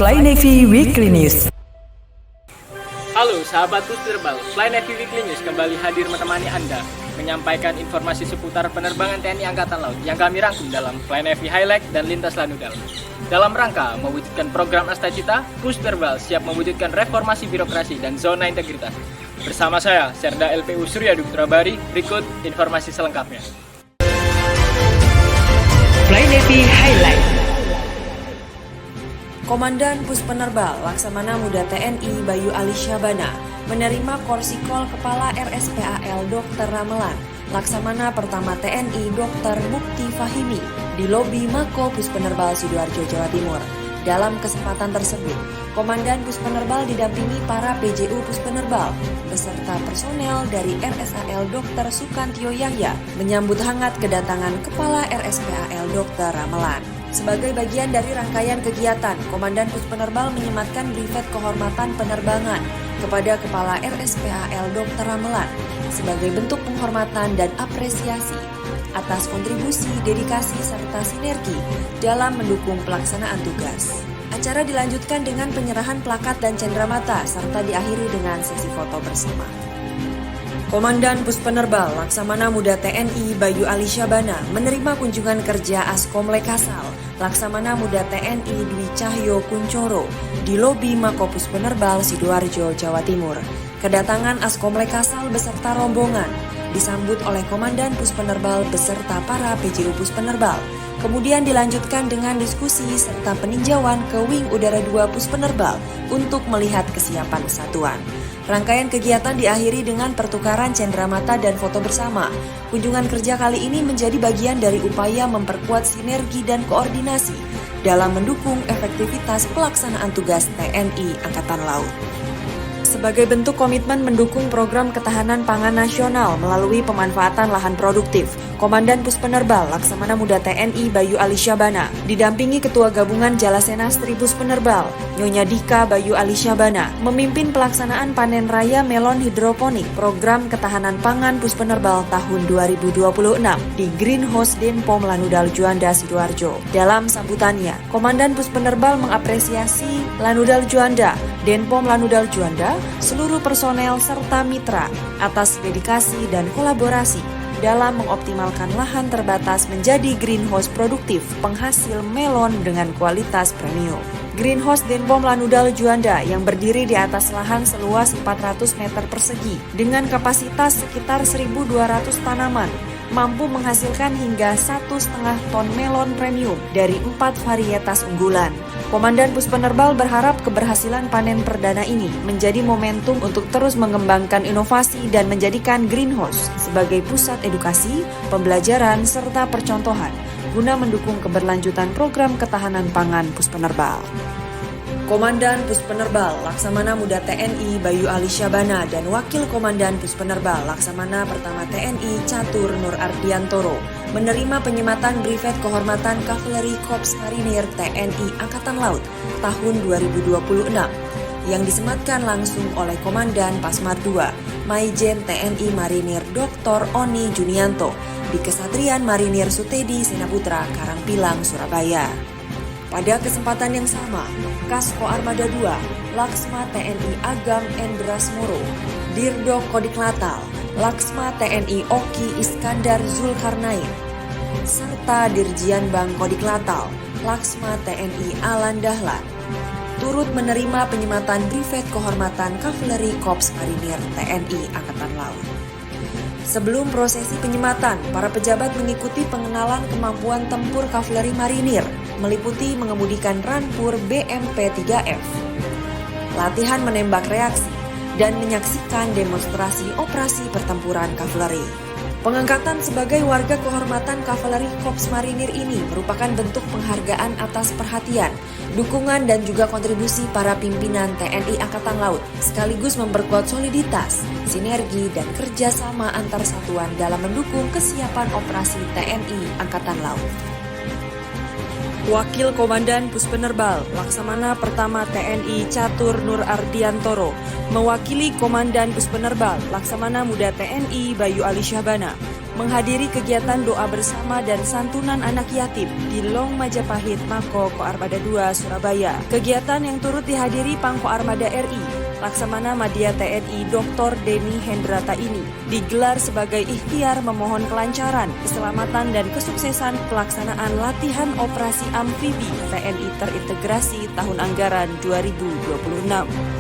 Fly Navy Weekly News. Halo sahabat Pusperbal, Fly Navy Weekly News kembali hadir menemani Anda menyampaikan informasi seputar penerbangan TNI Angkatan Laut yang kami rangkum dalam Fly Navy Highlight dan Lintas Lanudal. Dalam rangka mewujudkan program Astacita, Pusperbal siap mewujudkan reformasi birokrasi dan zona integritas. Bersama saya, Serda LPU Surya Dutra Bari, berikut informasi selengkapnya. Fly Navy Highlight. Komandan Puspenerbal Laksamana Muda TNI Bayu Ali Syabana menerima korsikol Kepala RSPAL Dr. Ramelan, Laksamana Pertama TNI Dr. Mukti Fahimi di lobi Mako Puspenerbal Sidoarjo, Jawa Timur. Dalam kesempatan tersebut, Komandan Puspenerbal didampingi para PJU Puspenerbal beserta personel dari RSAL Dr. Sukantio Yahya menyambut hangat kedatangan Kepala RSPAL Dr. Ramelan. Sebagai bagian dari rangkaian kegiatan, Komandan Puspenerbal menyematkan brevet kehormatan penerbangan kepada Kepala RSPAL Dr. Ramelan sebagai bentuk penghormatan dan apresiasi atas kontribusi, dedikasi, serta sinergi dalam mendukung pelaksanaan tugas. Acara dilanjutkan dengan penyerahan plakat dan cenderamata serta diakhiri dengan sesi foto bersama. Komandan Puspenerbal Laksamana Muda TNI Bayu Ali Syabana menerima kunjungan kerja Askomle Kasal Laksamana Muda TNI Dwi Cahyo Kuncoro di lobi Mako Puspenerbal Sidoarjo, Jawa Timur. Kedatangan Askomle Kasal beserta rombongan disambut oleh Komandan Puspenerbal beserta para PJU Puspenerbal. Kemudian dilanjutkan dengan diskusi serta peninjauan ke Wing Udara 2 Puspenerbal untuk melihat kesiapan satuan. Rangkaian kegiatan diakhiri dengan pertukaran cenderamata dan foto bersama. Kunjungan kerja kali ini menjadi bagian dari upaya memperkuat sinergi dan koordinasi dalam mendukung efektivitas pelaksanaan tugas TNI Angkatan Laut. Sebagai bentuk komitmen mendukung program ketahanan pangan nasional melalui pemanfaatan lahan produktif, Komandan Puspenerbal Laksamana Muda TNI Bayu Ali Syabana didampingi Ketua Gabungan Jalasena Stri Puspenerbal, Nyonya Dika Bayu Ali Syabana, memimpin pelaksanaan panen raya melon hidroponik program ketahanan pangan Puspenerbal tahun 2026 di Greenhouse Denpom Lanudal Juanda Sidoarjo. Dalam sambutannya, Komandan Puspenerbal mengapresiasi Lanudal Juanda, Denpom Lanudal Juanda, seluruh personel serta mitra atas dedikasi dan kolaborasi dalam mengoptimalkan lahan terbatas menjadi greenhouse produktif penghasil melon dengan kualitas premium. Greenhouse Denpom Lanudal Juanda yang berdiri di atas lahan seluas 400 meter persegi dengan kapasitas sekitar 1.200 tanaman mampu menghasilkan hingga 1,5 ton melon premium dari 4 varietas unggulan. Komandan Puspenerbal berharap keberhasilan panen perdana ini menjadi momentum untuk terus mengembangkan inovasi dan menjadikan greenhouse sebagai pusat edukasi, pembelajaran, serta percontohan guna mendukung keberlanjutan program ketahanan pangan Puspenerbal. Komandan Puspenerbal Laksamana Muda TNI Bayu Ali Syabana dan Wakil Komandan Puspenerbal Laksamana Pertama TNI Catur Nur Ardiantoro menerima penyematan brevet kehormatan Kavaleri Korps Marinir TNI Angkatan Laut tahun 2026 yang disematkan langsung oleh Komandan Pasmar II Maijen TNI Marinir Dr. Oni Junianto di Kesatrian Marinir Sutedi Senaputra Karangpilang, Surabaya. Pada kesempatan yang sama, Kasko Armada II, Laksma TNI Agam Endras Moro, Dirdo Kodiklatal, Laksma TNI Oki Iskandar Zulkarnain, serta Dirjian Bang Kodiklatal, Laksma TNI Alan Dahlan, turut menerima penyematan brevet kehormatan Kavaleri Korps Marinir TNI Angkatan Laut. Sebelum prosesi penyematan, para pejabat mengikuti pengenalan kemampuan tempur kavaleri marinir, meliputi mengemudikan rampur BMP-3F, latihan menembak reaksi, dan menyaksikan demonstrasi operasi pertempuran kavaleri. Pengangkatan sebagai warga kehormatan Kavaleri Korps Marinir ini merupakan bentuk penghargaan atas perhatian, dukungan dan juga kontribusi para pimpinan TNI Angkatan Laut, sekaligus memperkuat soliditas, sinergi dan kerjasama antar satuan dalam mendukung kesiapan operasi TNI Angkatan Laut. Wakil Komandan Puspenerbal Laksamana Pertama TNI Catur Nur Ardiantoro mewakili Komandan Puspenerbal Laksamana Muda TNI Bayu Ali Syabana menghadiri kegiatan doa bersama dan santunan anak yatim di Long Majapahit, Mako Koarmada 2, Surabaya. Kegiatan yang turut dihadiri Pangko Armada RI, Laksamana Madya TNI Dr. Denny Hendrata ini digelar sebagai ikhtiar memohon kelancaran, keselamatan, dan kesuksesan pelaksanaan latihan operasi amfibi TNI terintegrasi tahun anggaran 2026.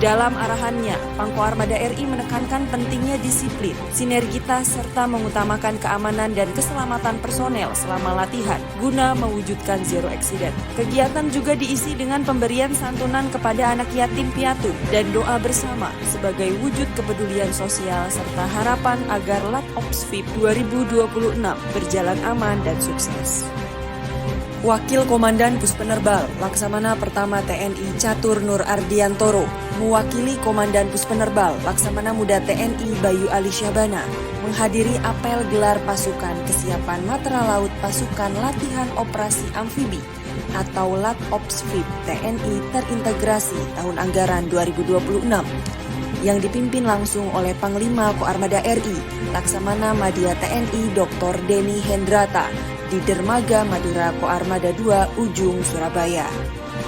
Dalam arahannya, Pangko Armada RI menekankan pentingnya disiplin, sinergitas, serta mengutamakan keamanan dan keselamatan personel selama latihan guna mewujudkan zero accident. Kegiatan juga diisi dengan pemberian santunan kepada anak yatim piatu dan doa bersama sebagai wujud kepedulian sosial serta harapan agar Lat Opsfib 2026 berjalan aman dan sukses. Wakil Komandan Puspenerbal Laksamana Pertama TNI Catur Nur Ardiantoro mewakili Komandan Puspenerbal Laksamana Muda TNI Bayu Ali Syabana menghadiri apel gelar pasukan kesiapan Matra Laut Pasukan Latihan Operasi Amfibi atau Lat Opsfib TNI terintegrasi tahun anggaran 2026 yang dipimpin langsung oleh Panglima Koarmada RI Laksamana Madya TNI Dr. Denny Hendrata di Dermaga Madura Koarmada 2 Ujung, Surabaya.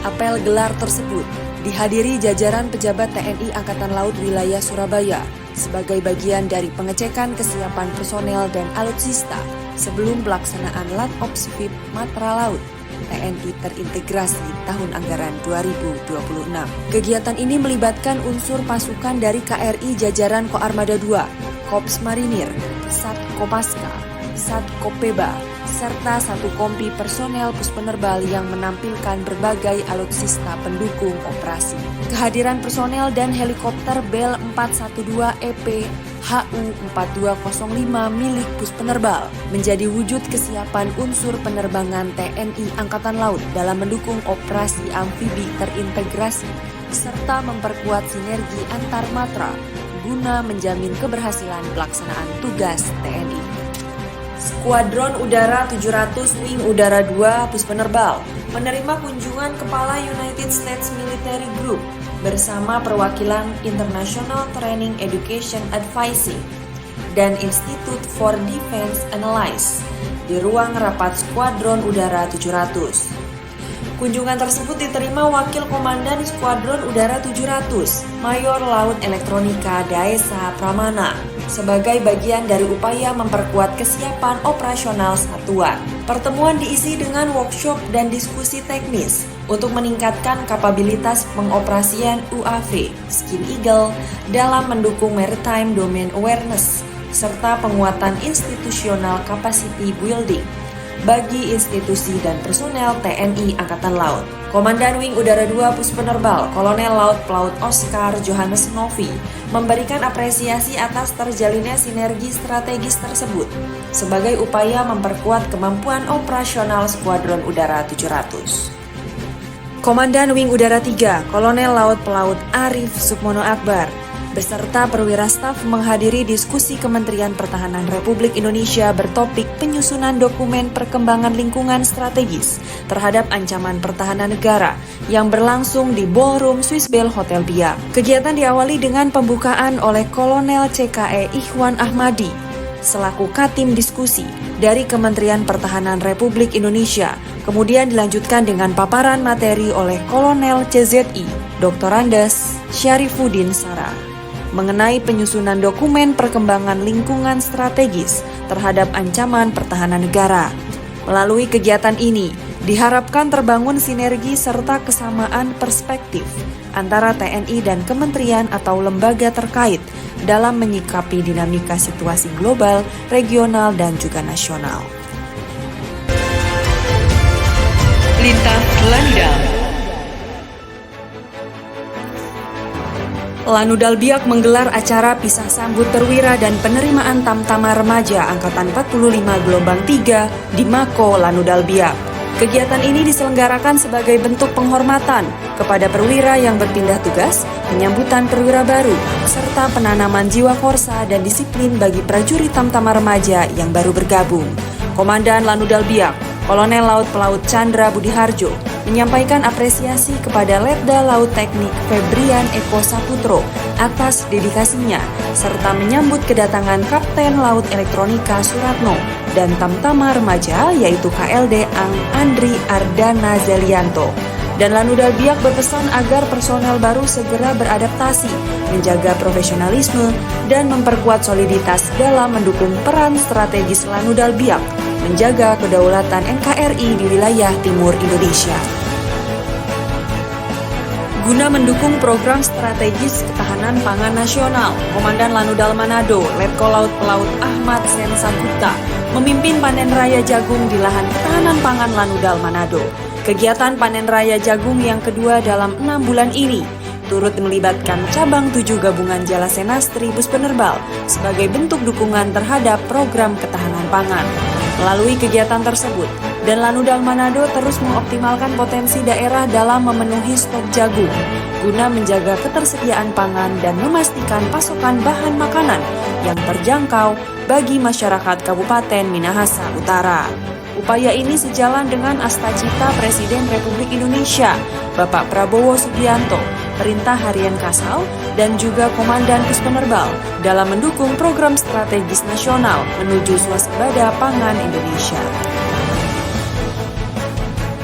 Apel gelar tersebut dihadiri jajaran pejabat TNI Angkatan Laut Wilayah Surabaya sebagai bagian dari pengecekan kesiapan personel dan alutsista sebelum pelaksanaan Lat Opsfib Matra Laut TNI terintegrasi tahun anggaran 2026. Kegiatan ini melibatkan unsur pasukan dari KRI jajaran Koarmada 2, Korps Marinir, Sat Kopaska, Sat Kopeba, serta satu kompi personel Puspenerbal yang menampilkan berbagai alutsista pendukung operasi. Kehadiran personel dan helikopter Bel 412 EP HU-4205 milik Puspenerbal menjadi wujud kesiapan unsur penerbangan TNI Angkatan Laut dalam mendukung operasi amfibi terintegrasi serta memperkuat sinergi antar matra guna menjamin keberhasilan pelaksanaan tugas TNI. Skuadron Udara 700 Wing Udara 2 Puspenerbal menerima kunjungan Kepala United States Military Group bersama perwakilan International Training Education Advising dan Institute for Defense Analysis di ruang rapat Skuadron Udara 700. Kunjungan tersebut diterima Wakil Komandan Skuadron Udara 700, Mayor Laut Elektronika Daesa Pramana, sebagai bagian dari upaya memperkuat kesiapan operasional satuan. Pertemuan diisi dengan workshop dan diskusi teknis untuk meningkatkan kapabilitas pengoperasian UAV Skin Eagle dalam mendukung maritime domain awareness serta penguatan institusional capacity building bagi institusi dan personel TNI Angkatan Laut. Komandan Wing Udara 2 Puspenerbal, Kolonel Laut Pelaut Oscar Johannes Novi, memberikan apresiasi atas terjalinnya sinergi strategis tersebut sebagai upaya memperkuat kemampuan operasional Skuadron Udara 700. Komandan Wing Udara 3, Kolonel Laut Pelaut Arif Sukmono Akbar, beserta perwira staf menghadiri diskusi Kementerian Pertahanan Republik Indonesia bertopik penyusunan dokumen perkembangan lingkungan strategis terhadap ancaman pertahanan negara yang berlangsung di Ballroom Swiss Bell Hotel Biak. Kegiatan diawali dengan pembukaan oleh Kolonel CKE Ikhwan Ahmadi selaku Katim Diskusi dari Kementerian Pertahanan Republik Indonesia. Kemudian dilanjutkan dengan paparan materi oleh Kolonel CZI Dr. Andes Syarifuddin Sarah mengenai penyusunan dokumen perkembangan lingkungan strategis terhadap ancaman pertahanan negara. Melalui kegiatan ini, diharapkan terbangun sinergi serta kesamaan perspektif antara TNI dan kementerian atau lembaga terkait dalam menyikapi dinamika situasi global, regional, dan juga nasional. Lintas Lanudal. Lanudal Biak menggelar acara pisah sambut perwira dan penerimaan Tamtama Remaja Angkatan 45 Gelombang 3 di Mako Lanudal Biak. Kegiatan ini diselenggarakan sebagai bentuk penghormatan kepada perwira yang berpindah tugas, penyambutan perwira baru, serta penanaman jiwa korsa dan disiplin bagi prajurit Tamtama Remaja yang baru bergabung. Komandan Lanudal Biak, Kolonel Laut Pelaut Chandra Budiharjo, menyampaikan apresiasi kepada Letda Laut Teknik Febrian Eko Saputro atas dedikasinya, serta menyambut kedatangan Kapten Laut Elektronika Suratno dan Tamtama Remaja yaitu KLD Ang Andri Ardana Zelianto. Dan Lanudal Biak berpesan agar personel baru segera beradaptasi, menjaga profesionalisme, dan memperkuat soliditas dalam mendukung peran strategis Lanudal Biak, menjaga kedaulatan NKRI di wilayah timur Indonesia. Guna mendukung program strategis ketahanan pangan nasional, Komandan Lanudal Manado, Letkol Laut Pelaut Ahmad Sensagupta, memimpin panen raya jagung di lahan ketahanan pangan Lanudal Manado. Kegiatan panen raya jagung yang kedua dalam 6 bulan ini turut melibatkan cabang 7 gabungan Jalasenas Tribus Penerbal sebagai bentuk dukungan terhadap program ketahanan pangan. Melalui kegiatan tersebut, dan Lanudal Manado terus mengoptimalkan potensi daerah dalam memenuhi stok jagung guna menjaga ketersediaan pangan dan memastikan pasokan bahan makanan yang terjangkau bagi masyarakat Kabupaten Minahasa Utara. Upaya ini sejalan dengan astacita Presiden Republik Indonesia, Bapak Prabowo Subianto, Perintah Harian Kasal, dan juga Komandan Pus Penerbal dalam mendukung program strategis nasional menuju swasembada pangan Indonesia.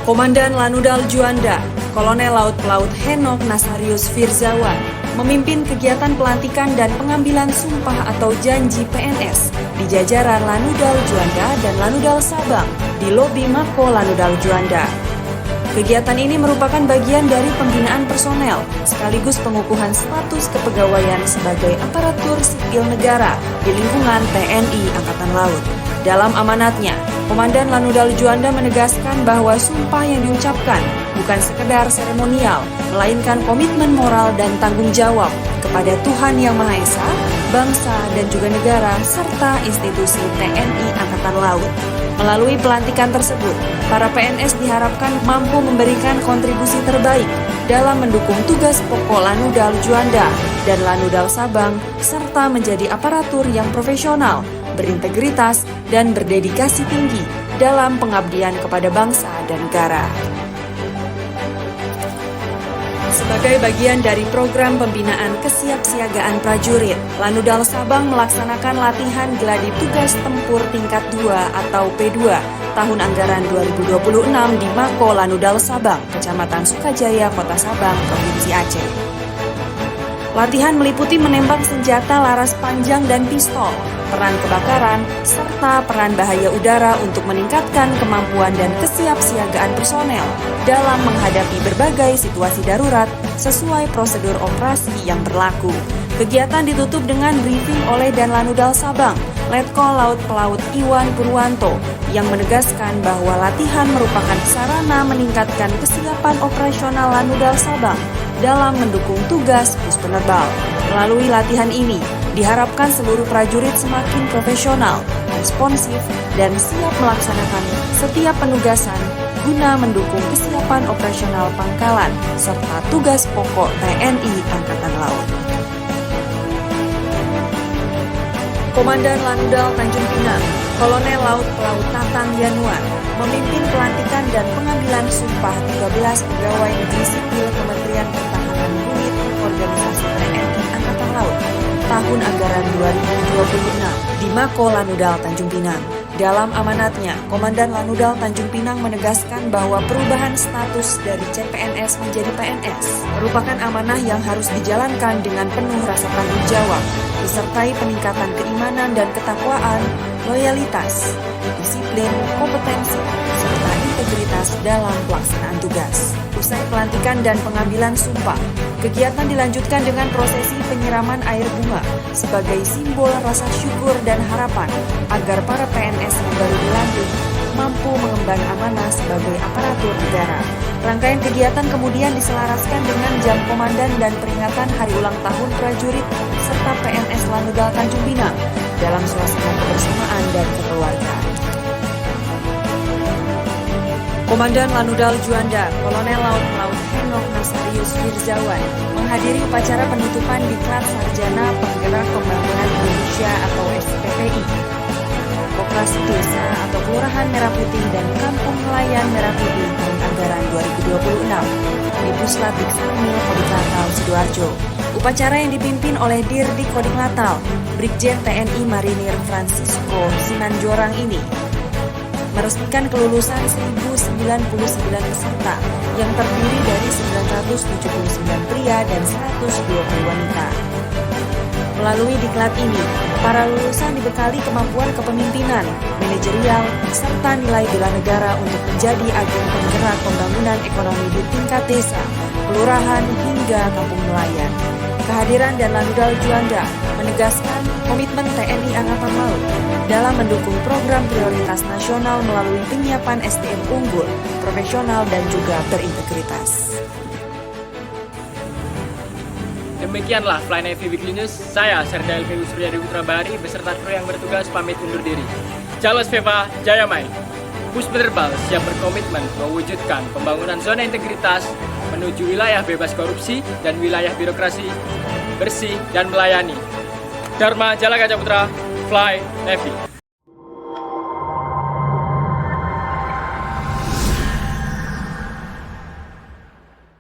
Komandan Lanudal Juanda, Kolonel Laut Pelaut Henok Nasarius Firzawan, memimpin kegiatan pelantikan dan pengambilan sumpah atau janji PNS di jajaran Lanudal Juanda dan Lanudal Sabang di lobi Mako Lanudal Juanda. Kegiatan ini merupakan bagian dari pembinaan personel sekaligus pengukuhan status kepegawaian sebagai aparatur sipil negara di lingkungan TNI Angkatan Laut. Dalam amanatnya, Komandan Lanudal Juanda menegaskan bahwa sumpah yang diucapkan bukan sekedar seremonial, melainkan komitmen moral dan tanggung jawab kepada Tuhan Yang Maha Esa, bangsa dan juga negara, serta institusi TNI Angkatan Laut. Melalui pelantikan tersebut, para PNS diharapkan mampu memberikan kontribusi terbaik dalam mendukung tugas pokok Lanudal Juanda dan Lanudal Sabang, serta menjadi aparatur yang profesional, berintegritas, dan berdedikasi tinggi dalam pengabdian kepada bangsa dan negara. Sebagai bagian dari program pembinaan kesiapsiagaan prajurit, Lanudal Sabang melaksanakan latihan gladi tugas tempur tingkat 2 atau P2 tahun anggaran 2026 di Mako Lanudal Sabang, Kecamatan Sukajaya, Kota Sabang, Provinsi Aceh. Latihan meliputi menembak senjata laras panjang dan pistol, peran kebakaran, serta peran bahaya udara untuk meningkatkan kemampuan dan kesiapsiagaan personel dalam menghadapi berbagai situasi darurat sesuai prosedur operasi yang berlaku. Kegiatan ditutup dengan briefing oleh Dan Lanudal Sabang, Letkol Laut Pelaut Iwan Purwanto, yang menegaskan bahwa latihan merupakan sarana meningkatkan kesiapan operasional Lanudal Sabang dalam mendukung tugas Pus Penerbal. Melalui latihan ini, diharapkan seluruh prajurit semakin profesional, responsif, dan siap melaksanakan setiap penugasan guna mendukung kesiapan operasional pangkalan serta tugas pokok TNI Angkatan Laut. Komandan Lanudal Tanjung Pinang, Kolonel Laut Pelaut Tatang Yanuar, memimpin pelantikan dan pengambilan sumpah 13 pegawai negeri sipil Kementerian Pertahanan Unit Organisasi TNI Angkatan Laut tahun anggaran 2026 di Mako Lanudal Tanjung Pinang. Dalam amanatnya, Komandan Lanudal Tanjung Pinang menegaskan bahwa perubahan status dari CPNS menjadi PNS merupakan amanah yang harus dijalankan dengan penuh rasa tanggung jawab, disertai peningkatan keimanan dan ketakwaan, loyalitas, disiplin, kompetensi, serta integritas dalam pelaksanaan tugas. Usai pelantikan dan pengambilan sumpah, kegiatan dilanjutkan dengan prosesi penyiraman air bunga sebagai simbol rasa syukur dan harapan agar para PNS yang baru dilantik mampu mengemban amanah sebagai aparatur negara. Rangkaian kegiatan kemudian diselaraskan dengan jam komandan dan peringatan Hari Ulang Tahun Prajurit serta PNS Lanudal Tanjung Pinang dalam suasana kebersamaan dan kekeluargaan. Komandan Lanudal Juanda, Kolonel Laut Pelaut Henok Nasarius Firzawan, menghadiri upacara penutupan Diklat Sarjana Penggerak Pembangunan Indonesia atau SPPI, Koperasi Desa atau Kelurahan Merah Putih dan Kampung Nelayan Merah Putih tahun Anggaran 2026 di Puslatik Sarmil Kodik Latal, Sidoarjo. Upacara yang dipimpin oleh Dirdik Kodik Latal, Brigjen TNI Marinir Francisco Sinanjorang ini meresmikan kelulusan 1099 peserta yang terdiri dari 979 pria dan 120 wanita. Melalui diklat ini, para lulusan dibekali kemampuan kepemimpinan, manajerial, serta nilai bela negara untuk menjadi agen penggerak pembangunan ekonomi di tingkat desa, kelurahan, hingga kampung nelayan. Kehadiran dan Lanudal Juanda menegaskan komitmen TNI Angkatan Laut dalam mendukung program prioritas nasional melalui penyiapan SDM unggul, profesional, dan juga berintegritas. Demikianlah Fly Navy Weekly News. Saya Serda LPU Suryadi Putra Bahari beserta kru yang bertugas pamit undur diri. Jalos Veva Jayamai. Pus Penerbal siap berkomitmen mewujudkan pembangunan zona integritas menuju wilayah bebas korupsi dan wilayah birokrasi bersih dan melayani. Dharma Jala Gajah Putra, Fly Navy.